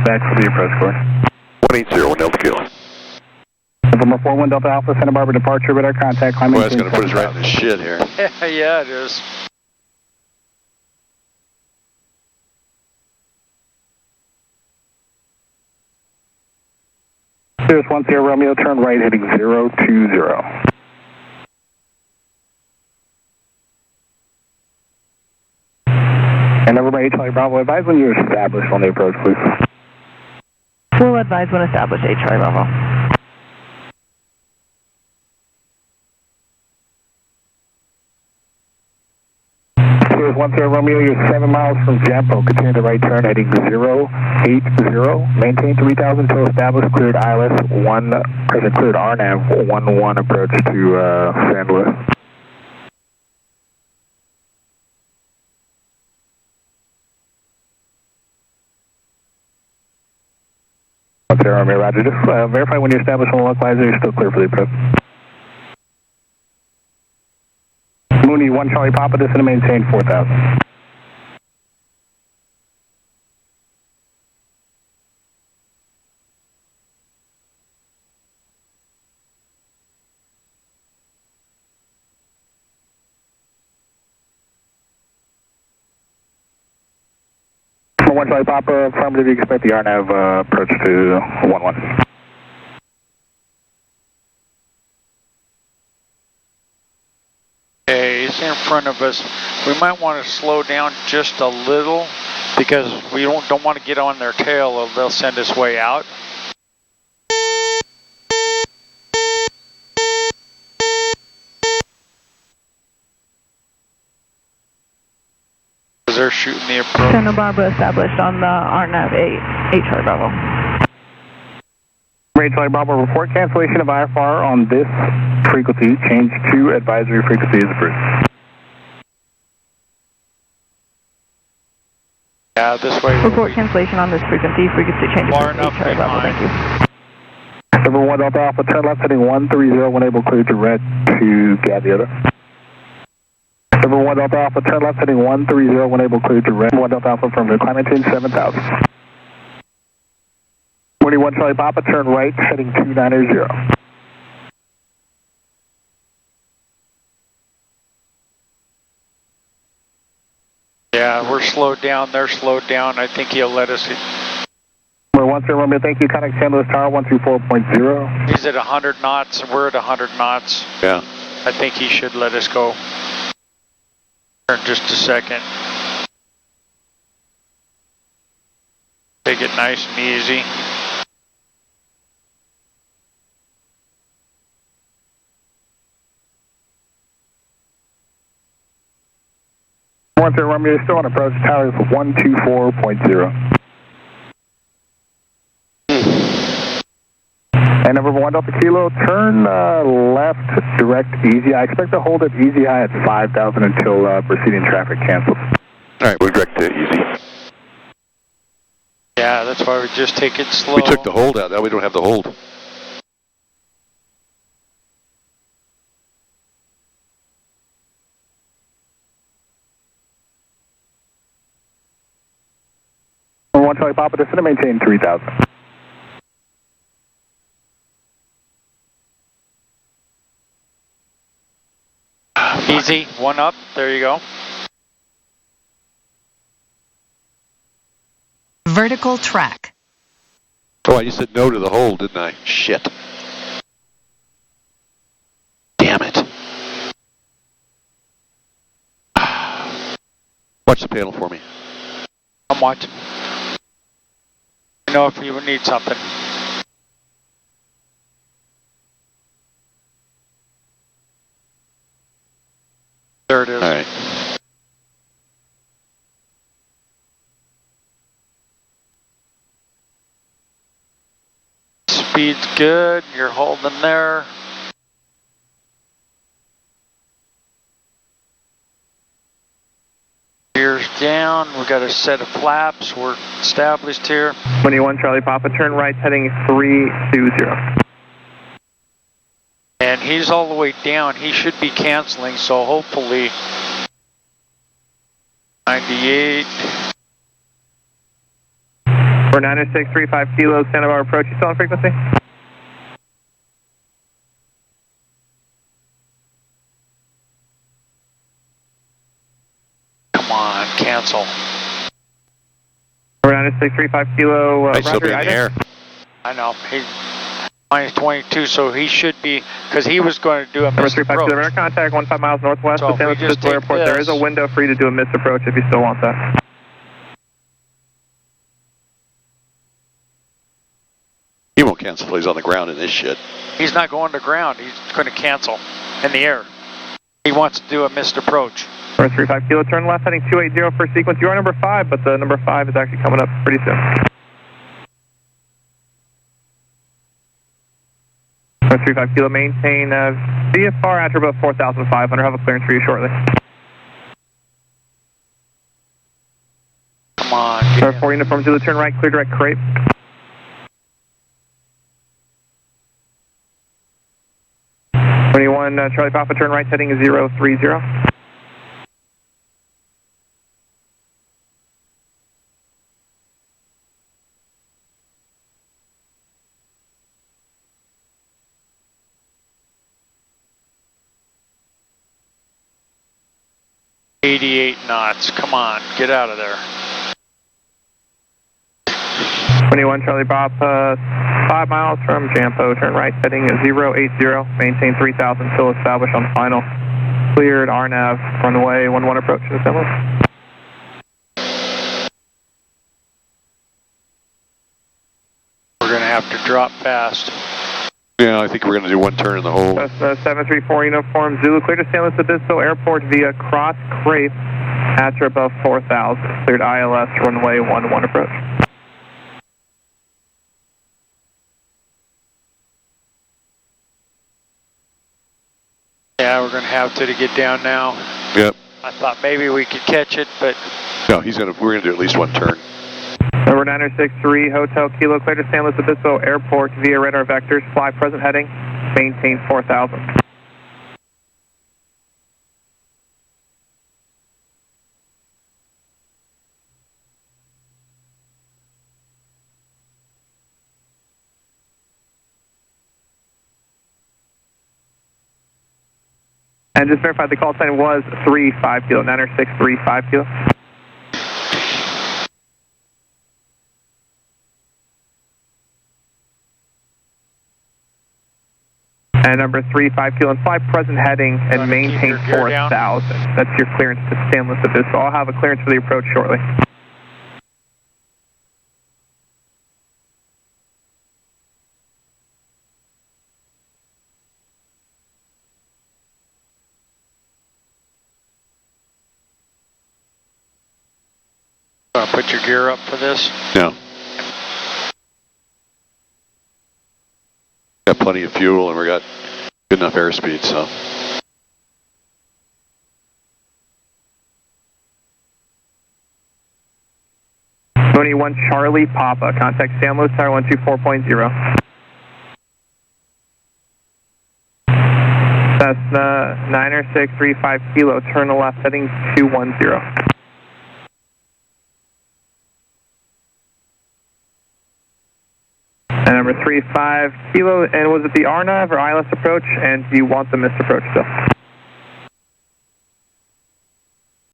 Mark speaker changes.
Speaker 1: back for the approach course.
Speaker 2: 180, 1 Delta Kilo.
Speaker 1: November 41 Delta Alpha, Santa Barbara departure, radar contact, climb
Speaker 2: Boy, that's going to put us right in the shit here.
Speaker 3: Yeah, it is.
Speaker 1: Cirrus 10 Romeo, turn right heading 020. And everybody, Charlie Bravo, advise when you're established on the approach, please.
Speaker 4: We'll advise when established, Charlie Bravo.
Speaker 1: Cirrus 10 Romeo, you're 7 miles from Jampo. Continue the right turn heading 080. Maintain 3000 until established. Cleared ILS 1, present cleared RNAV 11 approach to San Luis. Romeo, roger. Just verify when you're established on the localizer, you're still clear for the approach. Mooney 1 Charlie Papa, descend to maintain 4000. One Charlie Papa, affirmative, you expect the RNAV approach to 11.
Speaker 3: Okay, he's in front of us. We might want to slow down just a little because we don't want to get on their tail or they'll send us way out. They're shooting the approach.
Speaker 4: Santa Barbara established on the RNAV 8 Charlie Bravo.
Speaker 1: Charlie Bravo, report cancellation of IFR on this frequency. Change to advisory frequency is approved.
Speaker 3: Yeah, this way.
Speaker 4: Report cancellation on this frequency. Frequency change
Speaker 3: Far
Speaker 4: to
Speaker 3: enough
Speaker 4: Charlie Bravo.
Speaker 3: behind.
Speaker 4: Thank you.
Speaker 1: Number 1 Delta Alpha, turn left heading 130, when able clear to red to Gaviota. Number 1 Delta Alpha, turn left heading 130, when able clear to red. 1 Delta Alpha from the climate change 7000. 21 Charlie Papa, turn right heading 290.
Speaker 3: Yeah, we're slowed down. They're slowed down. I think he'll let us.
Speaker 1: Number 10 Romeo, thank you. Contact San Luis Tower 124.0.
Speaker 3: He's at 100 knots. We're at 100 knots.
Speaker 2: Yeah.
Speaker 3: I think he should let us go. In just a second. Take it nice and easy.
Speaker 1: One third Romeo, you're still on approach. Tower is 124.0. And number 1 Delta Kilo, turn left, direct easy. I expect to hold it easy high at 5,000 until proceeding traffic cancels.
Speaker 2: All right, we'll direct to easy.
Speaker 3: Yeah, that's why we just take it slow.
Speaker 2: We took the hold out. Now we don't have the hold.
Speaker 1: Number 1 Charlie Papa, descend to maintain 3000.
Speaker 3: Easy, 1 up, there you go.
Speaker 5: Vertical track.
Speaker 2: Oh, I just said no to the hold, didn't I? Shit. Damn it. Watch the panel for me.
Speaker 3: I'm watching. I know if you would need something. There it is.
Speaker 2: All right.
Speaker 3: Speed's good. You're holding there. Gears down. We've got a set of flaps. We're established here.
Speaker 1: 21 Charlie Papa, turn right heading 320.
Speaker 3: And he's all the way down. He should be canceling, so hopefully 98.
Speaker 1: We're Niner 635 Kilo, Santa Barbara approach, you still on frequency?
Speaker 3: Come on, cancel.
Speaker 1: Niner 635 Kilo,
Speaker 2: Might still be in the air.
Speaker 3: I know, he minus 22, so he should be, because he was going to do a
Speaker 1: Number
Speaker 3: missed
Speaker 1: 35
Speaker 3: approach.
Speaker 1: Kilo, radar contact 15 miles northwest
Speaker 3: So
Speaker 1: of
Speaker 3: if
Speaker 1: San
Speaker 3: we
Speaker 1: Francisco
Speaker 3: just take
Speaker 1: Airport. There is a
Speaker 3: this-
Speaker 1: window for you to do a missed approach if you still want that.
Speaker 2: He won't cancel till he's on the ground in this shit.
Speaker 3: He's not going to ground, he's going to cancel in the air. He wants to do a missed approach.
Speaker 1: Number 35 Kilo, turn left heading 280 for sequence. You are number 5, but the number 5 is actually coming up pretty soon. Number 35 Kilo, maintain VFR at or above 4,500. Have a clearance for you shortly.
Speaker 3: Come on, get
Speaker 1: Number
Speaker 3: in.
Speaker 1: 4 uniform Zulu, turn right, clear direct crepe. Charlie Papa, turn right, heading 030.
Speaker 3: $88 knots, come on, get out of there.
Speaker 1: 21 Charlie Papa, 5 miles from Jampo, turn right, heading 080, maintain 3,000 till established on final. Cleared RNAV, runway 11 approach to assembly.
Speaker 3: We're going to have to drop fast.
Speaker 2: Yeah, I think we're going to do one turn in the hole.
Speaker 1: 734 uniform Zulu, cleared to San Luis Obispo Airport via cross Crape, at or above 4,000. Cleared ILS, runway 11 approach.
Speaker 3: Yeah, we're going to have to get down now.
Speaker 2: Yep.
Speaker 3: I thought maybe we could catch it, but
Speaker 2: No, we're going to do at least one turn.
Speaker 1: Number 963 Hotel Kilo, cleared to San Luis Obispo Airport via radar vectors. Fly present heading, maintain 4,000. And just verify the call sign was 35 Kilo, 963 Kilo. And number 35 Kilo, and fly present heading and maintain 4,000. That's your clearance to San Luis Obispo. I'll have a clearance for the approach shortly.
Speaker 3: put your gear up for this.
Speaker 2: No. Got plenty of fuel and we got good enough airspeed, so.
Speaker 1: One Charlie Papa, contact San Luis Tower 124.0. Cessna 90635 Kilo, turn to left heading 210. And number 35 Kilo, and was it the RNAV or ILS approach, and do you want the missed approach still?